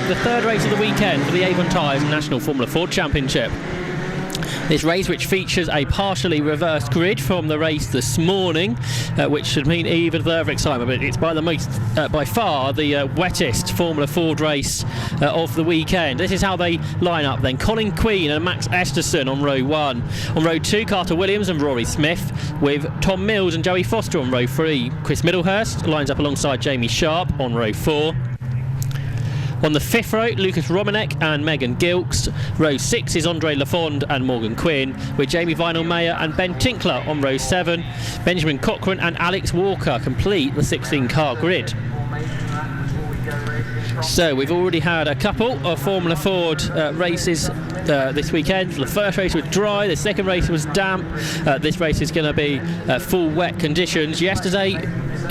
the third race of the weekend for the Avon Tyres National Formula Ford Championship. This race, which features a partially reversed grid from the race this morning, which should mean even further excitement. But it's by far the wettest Formula Ford race of the weekend. This is how they line up then. Colin Queen and Max Esterson on row 1. On row 2, Carter Williams and Rory Smith, with Tom Mills and Joey Foster on row 3. Chris Middlehurst lines up alongside Jamie Sharp on row 4. On the 5th row, Lucas Romanek and Megan Gilks. Row 6 is Andre Lafond and Morgan Quinn, with Jamie Vinyl-Mayer and Ben Tinkler on row 7. Benjamin Cochrane and Alex Walker complete the 16-car grid. So we've already had a couple of Formula Ford races this weekend. The first race was dry, the second race was damp. This race is going to be full wet conditions. Yesterday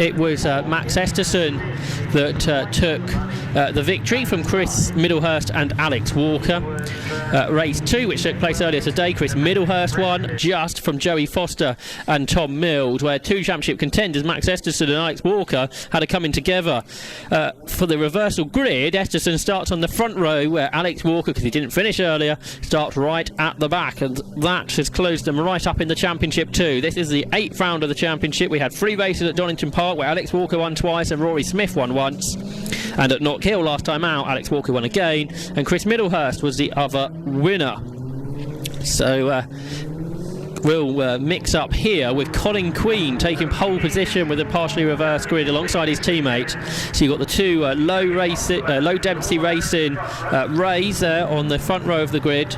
it was Max Esterson that took the victory from Chris Middlehurst and Alex Walker. Race 2, which took place earlier today, Chris Middlehurst won just from Joey Foster and Tom Mills, where two championship contenders, Max Esterson and Alex Walker, had a coming together. For the reversal grid, Esterson starts on the front row, where Alex Walker, because he didn't finish earlier, starts right at the back, and that has closed them right up in the championship too. This is the 8th round of the championship. We had 3 races at Donington Park, where Alex Walker won twice and Rory Smith won once. And at Knock Hill last time out, Alex Walker won again, and Chris Middlehurst was the other winner. So we'll mix up here with Colin Queen taking pole position with a partially reversed grid alongside his teammate. So you've got the two low density racing Rays there on the front row of the grid.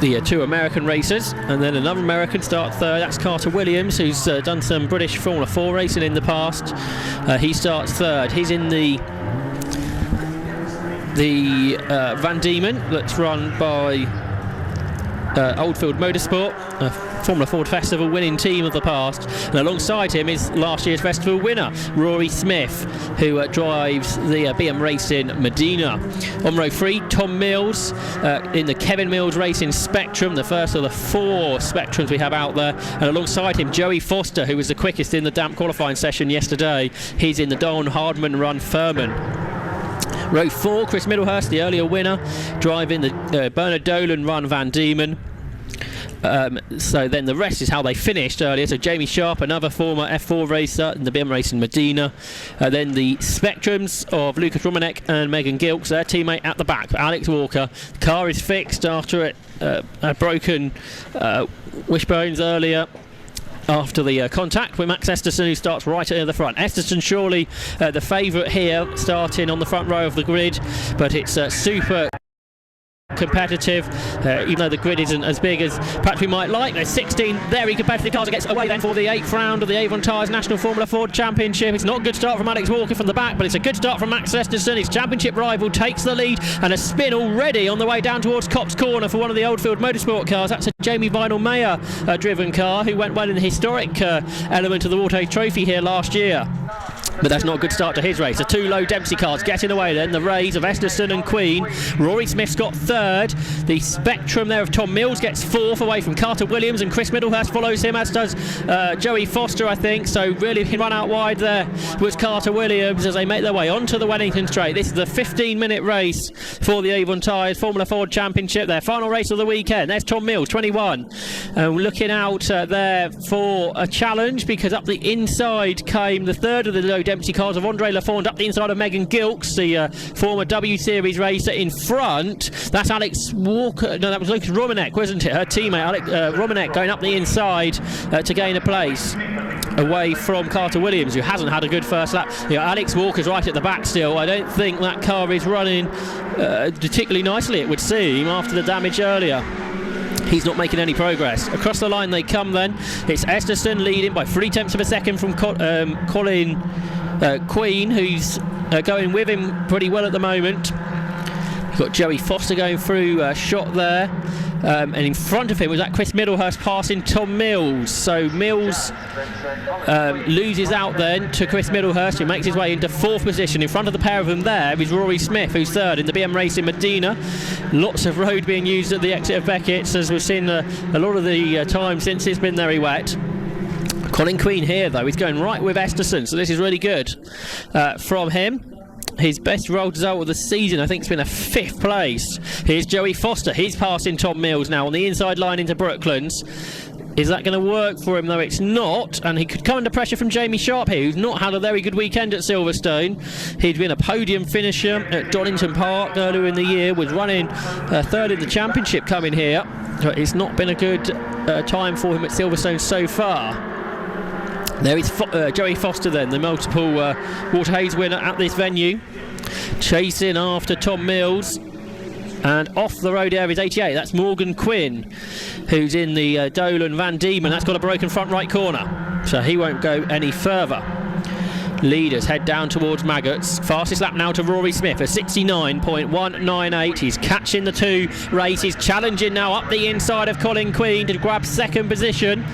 The 2 American racers, and then another American start third. That's Carter Williams, who's done some British Formula 4 racing in the past. He starts third. He's in the Van Diemen that's run by Oldfield Motorsport, a Formula Ford Festival winning team of the past, and alongside him is last year's festival winner Rory Smith, who drives the BM Racing Medina. On row 3, Tom Mills in the Kevin Mills Racing Spectrum, the first of the 4 Spectrums we have out there, and alongside him Joey Foster, who was the quickest in the damp qualifying session yesterday. He's in the Don Hardman run Furman. Row 4, Chris Middlehurst, the earlier winner, driving the Bernard Dolan run Van Diemen. So then the rest is how they finished earlier. So Jamie Sharp, another former F4 racer in the BM Racing Medina. Then the Spectrums of Lucas Romanek and Megan Gilks, their teammate at the back. But Alex Walker, the car is fixed after it had broken wishbones earlier, after the contact with Max Esterson, who starts right at the front. Esterson surely the favourite here, starting on the front row of the grid, but it's super competitive, even though the grid isn't as big as perhaps we might like. There's 16 very competitive cars. It gets away then for the 8th round of the Avon Tyres National Formula Ford Championship. It's not a good start from Alex Walker from the back, but it's a good start from Max Esterson. His championship rival takes the lead, and a spin already on the way down towards Cops Corner for one of the Oldfield Motorsport cars. That's a Jamie Vinyl-Mayer driven car, who went well in the historic element of the Auto Trophy here last year. But that's not a good start to his race. The 2 low density cars getting away then. The Rays of Esterson and Queen. Rory Smith's got 3rd. The Spectrum there of Tom Mills gets 4th, away from Carter Williams, and Chris Middlehurst follows him, as does Joey Foster, I think. So really run out wide there was Carter Williams as they make their way onto the Wellington Straight. This is the 15-minute race for the Avon Tyres Formula Ford Championship. Their final race of the weekend. There's Tom Mills, 21. Looking out there for a challenge, because up the inside came the 3rd of the low dempsey cars of Andre Lafond, up the inside of Megan Gilks, the former W Series racer. In front, that's Alex Walker, no, that was Lucas Romanek, wasn't it? Her teammate Romanek going up the inside to gain a place away from Carter Williams, who hasn't had a good first lap. Alex Walker's right at the back still. I don't think that car is running particularly nicely, it would seem, after the damage earlier. He's not making any progress. Across the line they come then. It's Esterson leading by 0.3 of a second from Colin Queen, who's going with him pretty well at the moment. You've got Joey Foster going through a shot there. And in front of him was that Chris Middlehurst passing Tom Mills. So Mills loses out then to Chris Middlehurst, who makes his way into 4th position. In front of the pair of them there is Rory Smith, who's 3rd in the BM Racing Medina. Lots of road being used at the exit of Beckett's, as we've seen a lot of the time since it's been very wet. Colin Queen here though, he's going right with Esterson, so this is really good from him. his best road result of the season. I think it's been a 5th place. Here's Joey Foster. He's passing Tom Mills now on the inside line into Brooklands. Is that going to work for him? Though it's not, and he could come under pressure from Jamie Sharp here, who's not had a very good weekend at Silverstone. He'd been a podium finisher at Donington Park earlier in the year, was running 3rd in the championship coming here. But it's not been a good time for him at Silverstone so far. There is Joey Foster then, the multiple Walter Hayes winner at this venue, chasing after Tom Mills. And off the road there is 88. That's Morgan Quinn, who's in the Dolan Van Diemen. That's got a broken front right corner, so he won't go any further. Leaders head down towards Maggots. Fastest lap now to Rory Smith, a 69.198. He's catching the 2 race. He's challenging now up the inside of Colin Queen to grab 2nd position.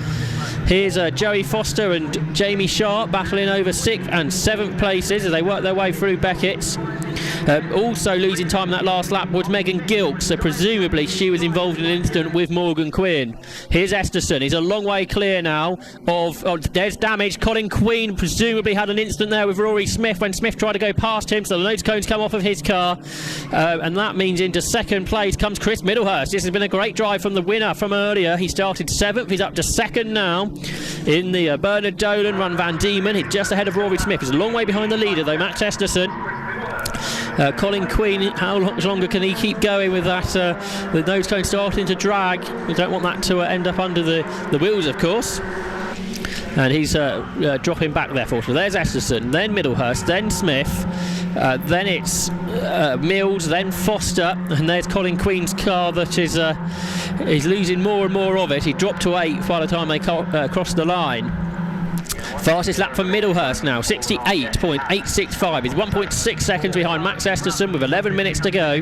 Here's Joey Foster and Jamie Sharp battling over 6th and 7th places as they work their way through Beckett's. Also losing time in that last lap was Megan Gilks, so presumably she was involved in an incident with Morgan Quinn. Here's Esterson. He's a long way clear now of there's damage. Colin Queen presumably had an incident there with Rory Smith when Smith tried to go past him, so the nose cones come off of his car, and that means into 2nd place comes Chris Middlehurst. This has been a great drive from the winner from earlier. He started 7th, he's up to 2nd now in the Bernard Dolan Run Van Diemen. He's just ahead of Rory Smith. He's a long way behind the leader though, Max Esterson. Colin Queen, how much longer can he keep going with that? The nose cone starting to drag. We don't want that to end up under the wheels, of course. And he's dropping back there for. So there's Esterson, then Middlehurst, then Smith, then it's Mills, then Foster, and there's Colin Queen's car that is losing more and more of it. He dropped to 8th by the time they crossed the line. Fastest lap for Middlehurst now, 68.865. He's 1.6 seconds behind Max Esterson with 11 minutes to go.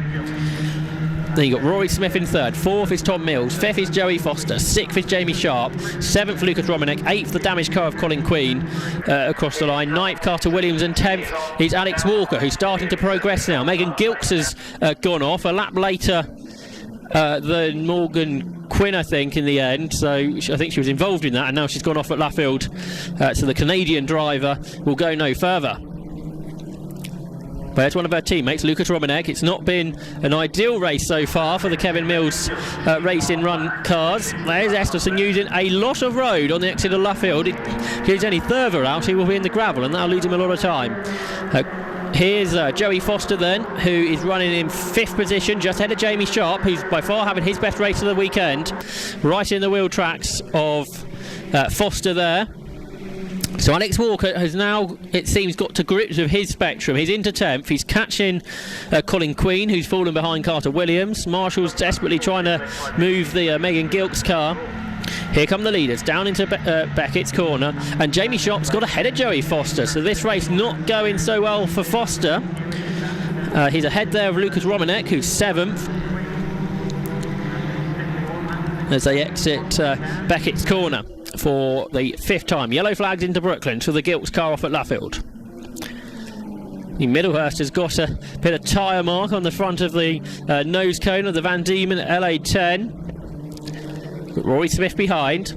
Then you got Rory Smith in 3rd, 4th is Tom Mills, 5th is Joey Foster, 6th is Jamie Sharp, 7th Lucas Romanek, 8th the damaged car of Colin Queen across the line, 9th Carter Williams, and 10th is Alex Walker, who's starting to progress now. Megan Gilks has gone off a lap later than Morgan Quinn, I think, in the end, so I think she was involved in that, and now she's gone off at Luffield, so the Canadian driver will go no further. But there's one of her teammates, Lucas Romanek. It's not been an ideal race so far for the Kevin Mills Racing Run cars. There's Esterson using a lot of road on the exit of Luffield. If he goes any further out, he will be in the gravel, and that'll lose him a lot of time. Here's Joey Foster then, who is running in 5th position, just ahead of Jamie Sharp, who's by far having his best race of the weekend. Right in the wheel tracks of Foster there. So Alex Walker has now, it seems, got to grips with his spectrum. He's into 10th. He's catching Colin Queen, who's fallen behind Carter Williams. Marshall's desperately trying to move the Megan Gilks car. Here come the leaders down into Beckett's corner, and Jamie Sharp's got ahead of Joey Foster, so this race not going so well for Foster. He's ahead there of Lucas Romanek, who's 7th as they exit Beckett's corner for the 5th time. Yellow flags into Brooklyn to the Gilks car off at Luffield. Middlehurst has got a bit of tyre mark on the front of the nose cone of the Van Diemen LA10. Rory Smith behind,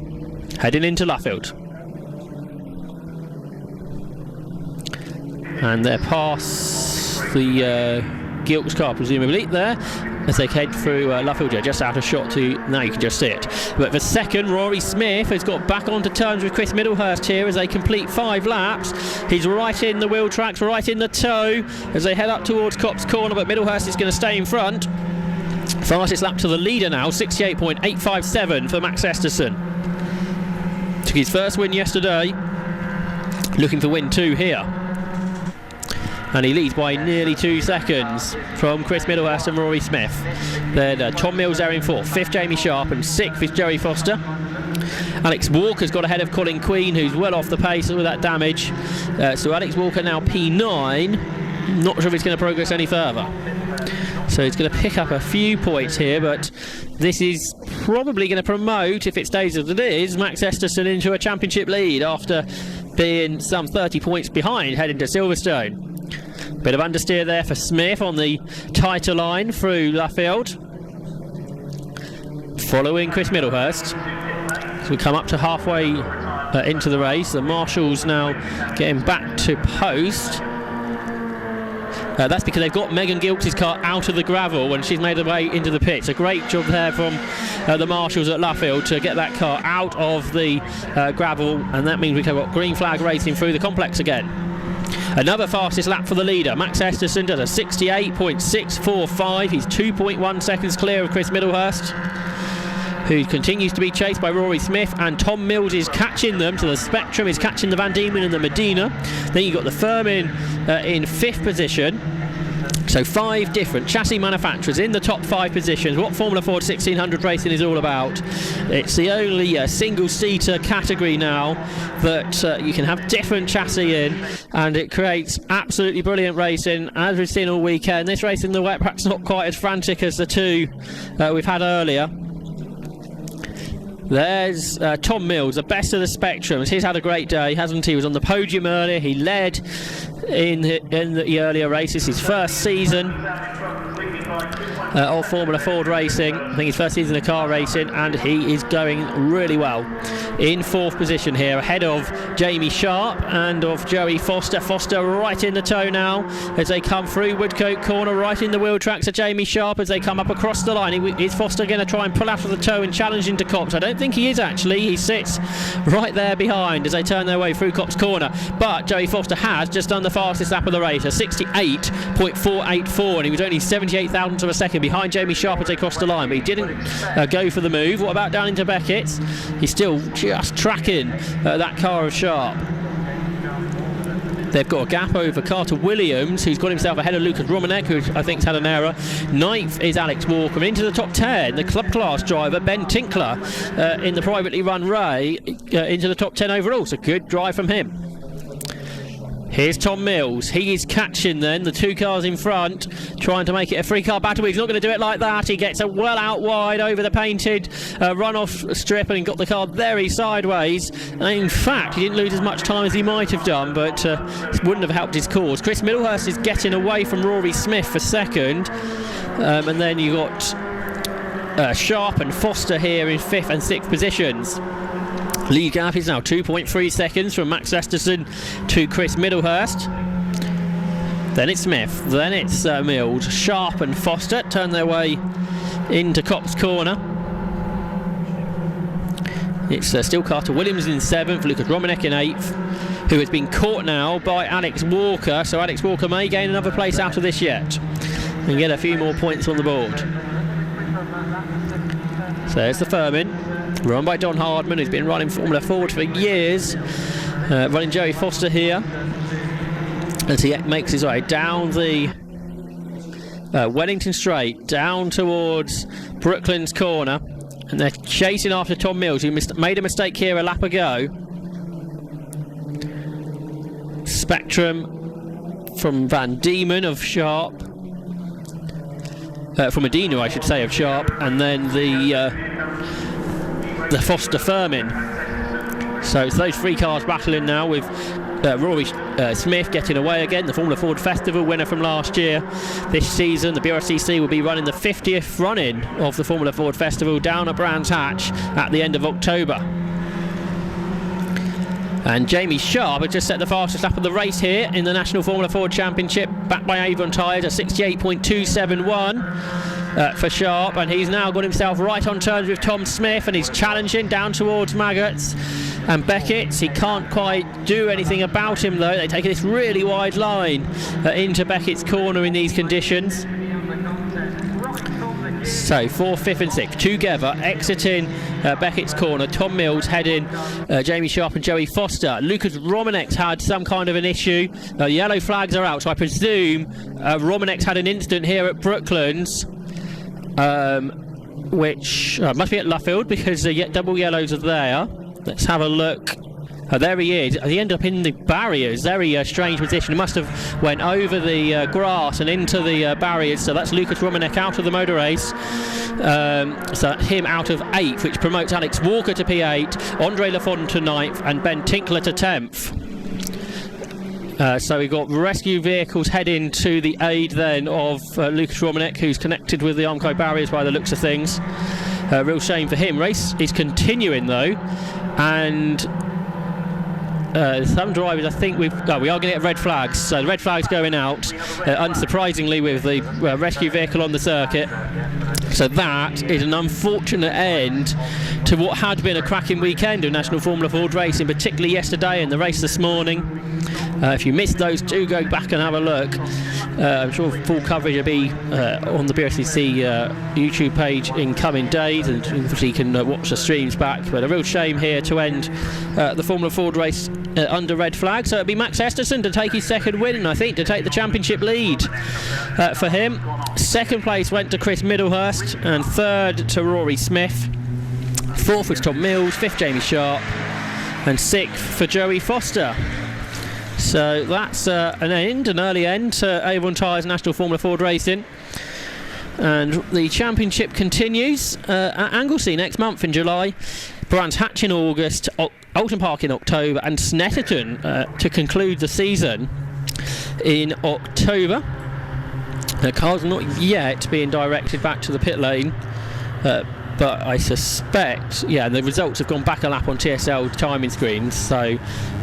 heading into Luffield. And they're past the Gilks car, presumably, there, as they head through Luffield, just out of shot to, now you can just see it. But for 2nd, Rory Smith has got back onto terms with Chris Middlehurst here as they complete 5 laps. He's right in the wheel tracks, right in the toe, as they head up towards Copse Corner, but Middlehurst is going to stay in front. Fastest lap to the leader now, 68.857 for Max Esterson. Took his first win yesterday, looking for win 2 here. And he leads by nearly 2 seconds from Chris Middlehurst and Rory Smith. Then Tom Mills there in 4th, 5th Jamie Sharp, and 6th is Joey Foster. Alex Walker's got ahead of Colin Queen, who's well off the pace with that damage. So Alex Walker now P9. Not sure if he's going to progress any further. So he's going to pick up a few points here, but this is probably going to promote, if it stays as it is, Max Esterson into a championship lead after being some 30 points behind heading to Silverstone. Bit of understeer there for Smith on the tighter line through Luffield, following Chris Middlehurst. So we come up to halfway into the race. The Marshals now getting back to post. That's because they've got Megan Gilks' car out of the gravel and she's made her way into the pit. So great job there from the marshals at Luffield to get that car out of the gravel, and that means we've got green flag racing through the complex again. Another fastest lap for the leader. Max Esterson does a 68.645. He's 2.1 seconds clear of Chris Middlehurst, who continues to be chased by Rory Smith, and Tom Mills is catching them. So the Spectrum is catching the Van Diemen and the Medina. Then you've got the Firmin in 5th position. So 5 different chassis manufacturers in the top 5 positions. What Formula Ford 1600 racing is all about. It's the only single-seater category now that you can have different chassis in, and it creates absolutely brilliant racing, as we've seen all weekend. This race in the wet track's not quite as frantic as the two we've had earlier. There's Tom Mills, the best of the Spectrums. He's had a great day, hasn't he? He was on the podium earlier. He led in the earlier races. His first season of Formula Ford racing. I think his first season of car racing, and he is going really well. In 4th position here, ahead of Jamie Sharp and of Joey Foster. Foster right in the tow now as they come through Woodcote Corner, right in the wheel tracks of Jamie Sharp as they come up across the line. Is Foster going to try and pull out of the tow and challenge into Copse? I don't think he is actually. He sits right there behind as they turn their way through Copse Corner. But Joey Foster has just done the fastest lap of the race, a 68.484, and he was only 78 thousandths of a second behind Jamie Sharp as they crossed the line, but he didn't go for the move. What about down into Beckett's? He's still just tracking that car of Sharp. They've got a gap over Carter Williams, who's got himself ahead of Lucas Romanek, who I think's had an error. 9th is Alex Walker. And into the top 10, the club class driver Ben Tinkler in the privately run Ray into the top 10 overall. So good drive from him. Here's Tom Mills. He is catching then the 2 cars in front, trying to make it a 3-car battle. He's not going to do it like that. He gets a well out wide over the painted runoff strip and got the car very sideways. And in fact, he didn't lose as much time as he might have done, but it wouldn't have helped his cause. Chris Middlehurst is getting away from Rory Smith for second. And then you got Sharp and Foster here in 5th and 6th positions. Lead gap is now 2.3 seconds from Max Esterson to Chris Middlehurst. Then it's Smith, then it's Mills. Sharp and Foster turn their way into Copse Corner. It's still Carter Williams in 7th, Lucas Romanek in 8th, who has been caught now by Alex Walker, so Alex Walker may gain another place out of this yet and get a few more points on the board. So there's the Firmin, run by Don Hardman, who's been running Formula Ford for years. Running Joey Foster here as he makes his way down the Wellington Straight, down towards Brooklands Corner. And they're chasing after Tom Mills, who made a mistake here a lap ago. Spectrum from Van Diemen of Sharp. From Medina, I should say, of Sharp. And then the Foster Firmin. So it's those 3 cars battling now, with Rory Smith getting away again, the Formula Ford Festival winner from last year. This season the BRCC will be running the 50th run-in of the Formula Ford Festival down at Brands Hatch at the end of October. And Jamie Sharp has just set the fastest lap of the race here in the National Formula Ford Championship, backed by Avon Tyres at 68.271 for Sharp, and he's now got himself right on terms with Tom Smith, and he's challenging down towards Maggots and Beckett's. He can't quite do anything about him though. They take this really wide line into Beckett's corner in these conditions. So 4th, 5th and 6th together exiting Beckett's corner. Tom Mills heading Jamie Sharp and Joey Foster. Lucas Romanek's had some kind of an issue. The yellow flags are out, so I presume Romanek's had an incident here at Brooklands, which must be at Luffield, because the double yellows are there. Let's have a look. Oh, there he is. He ended up in the barriers. Very strange position. He must have went over the grass and into the barriers. So that's Lucas Romanek out of the motor race. So him out of 8th, which promotes Alex Walker to P8, Andre Lafont to 9th, and Ben Tinkler to 10th. So we've got rescue vehicles heading to the aid then of Lucas Romanek, who's connected with the Armco barriers by the looks of things. Real shame for him. Race is continuing though, and some drivers, I think we are going to get red flags. So the red flags going out, unsurprisingly, with the rescue vehicle on the circuit. So that is an unfortunate end to what had been a cracking weekend of National Formula Ford racing, particularly yesterday and the race this morning. If you missed those, do go back and have a look. I'm sure full coverage will be on the BRCC YouTube page in coming days, and obviously you can watch the streams back. But a real shame here to end the Formula Ford race under red flag. So it'll be Max Esterson to take his second win, and I think to take the championship lead for him. Second place went to Chris Middlehurst, and third to Rory Smith. Fourth was Tom Mills, fifth Jamie Sharp, and sixth for Joey Foster. So that's an early end to Avon Tyres National Formula Ford Racing. And the championship continues at Anglesey next month in July, Brands Hatch in August, Alton Park in October, and Snetterton to conclude the season in October. The cars are not yet being directed back to the pit lane, but I suspect, the results have gone back a lap on TSL timing screens, so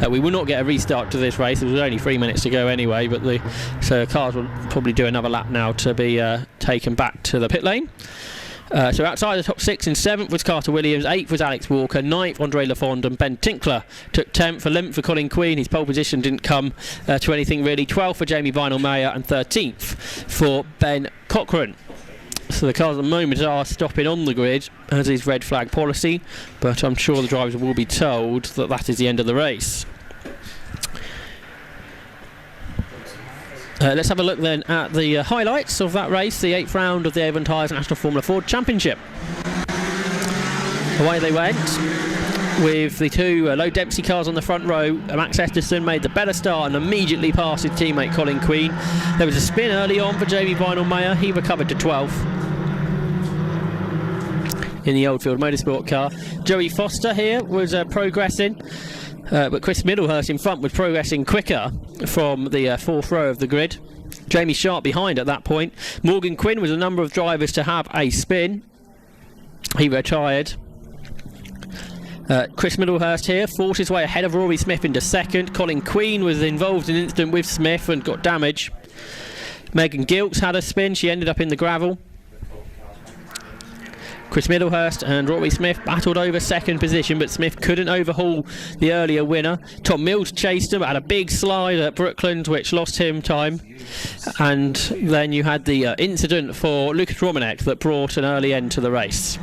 we will not get a restart to this race. There was only 3 minutes to go anyway, but so cars will probably do another lap now to be taken back to the pit lane. So outside the top 6, in 7th was Carter Williams, 8th was Alex Walker, 9th Andre Lafond, and Ben Tinkler took 10th. 11th for Colin Queen, his pole position didn't come to anything really. 12th for Jamie Vinyl-Mayer, and 13th for Ben Cochran. So the cars at the moment are stopping on the grid, as is red flag policy, but I'm sure the drivers will be told that that is the end of the race. Let's have a look then at the highlights of that race, the 8th round of the Avon Tyres National Formula Ford Championship. Away they went with the two low density cars on the front row. Max Esterson made the better start and immediately passed his teammate Colin Queen. There was a spin early on for Jamie Vinyl-Mayer, he recovered to 12th in the Oldfield Motorsport car. Joey Foster here was progressing, but Chris Middlehurst in front was progressing quicker from the fourth row of the grid. Jamie Sharp behind at that point. Morgan Quinn was a number of drivers to have a spin. He retired. Chris Middlehurst here fought his way ahead of Rory Smith into second. Colin Queen was involved in an incident with Smith and got damage. Megan Gilks had a spin, she ended up in the gravel. Chris Middlehurst and Rory Smith battled over second position, but Smith couldn't overhaul the earlier winner. Tom Mills chased him, had a big slide at Brooklands which lost him time. And then you had the incident for Lucas Romanek that brought an early end to the race.